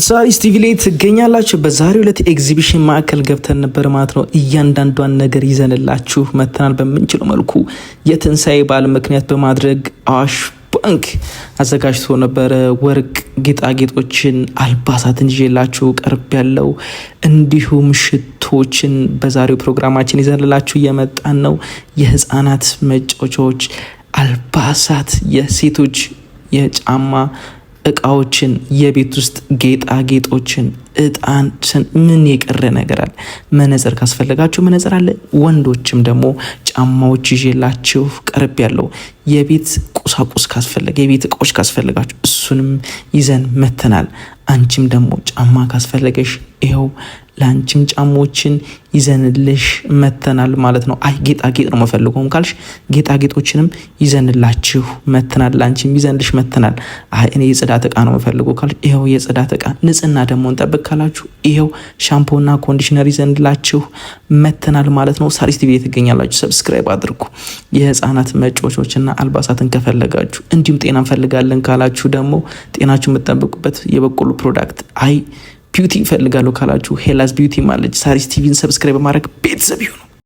ሳሪስ ቲቪ ላይ ትገኛላችሁ። በዛሬው ዕለት ኤግዚቢሽን ማዕከል ገብተን ነበር ማለት ነው። እያንዳንዷን ነገር ይዘንላችሁ መተናል። በምንችለው መልኩ የትንሳኤ በዓል ምክንያት በማድረግ አዋሽ ባንክ አዘጋጅቶ ነበረ ወርቅ ጌጣጌጦችን፣ አልባሳትን ይዤላችሁ ቀርብ ያለው እንዲሁም ሽቶችን በዛሬው ፕሮግራማችን ይዘንላችሁ እየመጣን ነው። የህፃናት መጫወቻዎች፣ አልባሳት፣ የሴቶች የጫማ እቃዎችን፣ የቤት ውስጥ ጌጣጌጦችን፣ እጣን፣ ምን የቀረ ነገር አለ? መነጽር ካስፈለጋችሁ መነጽር አለ። ወንዶችም ደግሞ ጫማዎች ይዤላችሁ ቀርብ ያለው የቤት ቁሳቁስ ካስፈለገ፣ የቤት እቃዎች ካስፈለጋችሁ እሱንም ይዘን መተናል። አንቺም ደግሞ ጫማ ካስፈለገሽ ይኸው ለአንቺም ጫማዎችን ይዘንልሽ መተናል ማለት ነው። አይ ጌጣጌጥ ነው መፈልገውም ካልሽ ጌጣጌጦችንም ይዘንላችሁ መተናል። ለአንቺም ይዘንልሽ መተናል። አይ እኔ የጽዳት እቃ ነው መፈልገው ካልሽ ይኸው የጽዳት እቃ፣ ንጽህና ደግሞ እንጠብቅ ካላችሁ ይኸው ሻምፖና ኮንዲሽነር ይዘንላችሁ መተናል ማለት ነው። ሳሪስ ቲቪ ትገኛላችሁ። ሰብስክራይብ አድርጉ። የህፃናት መጫወቻዎችና አልባሳትን ከፈለጋችሁ እንዲሁም ጤና እንፈልጋለን ካላችሁ ደግሞ ጤናችሁ የምትጠብቁበት የበቆሎ ፕሮዳክት አይ ቢዩቲ ይፈልጋሉ ካላችሁ ሄላስ ቢዩቲ ማለች። ሳሪስ ቲቪን ሰብስክራይብ በማድረግ ቤተሰብ ይሁኑ።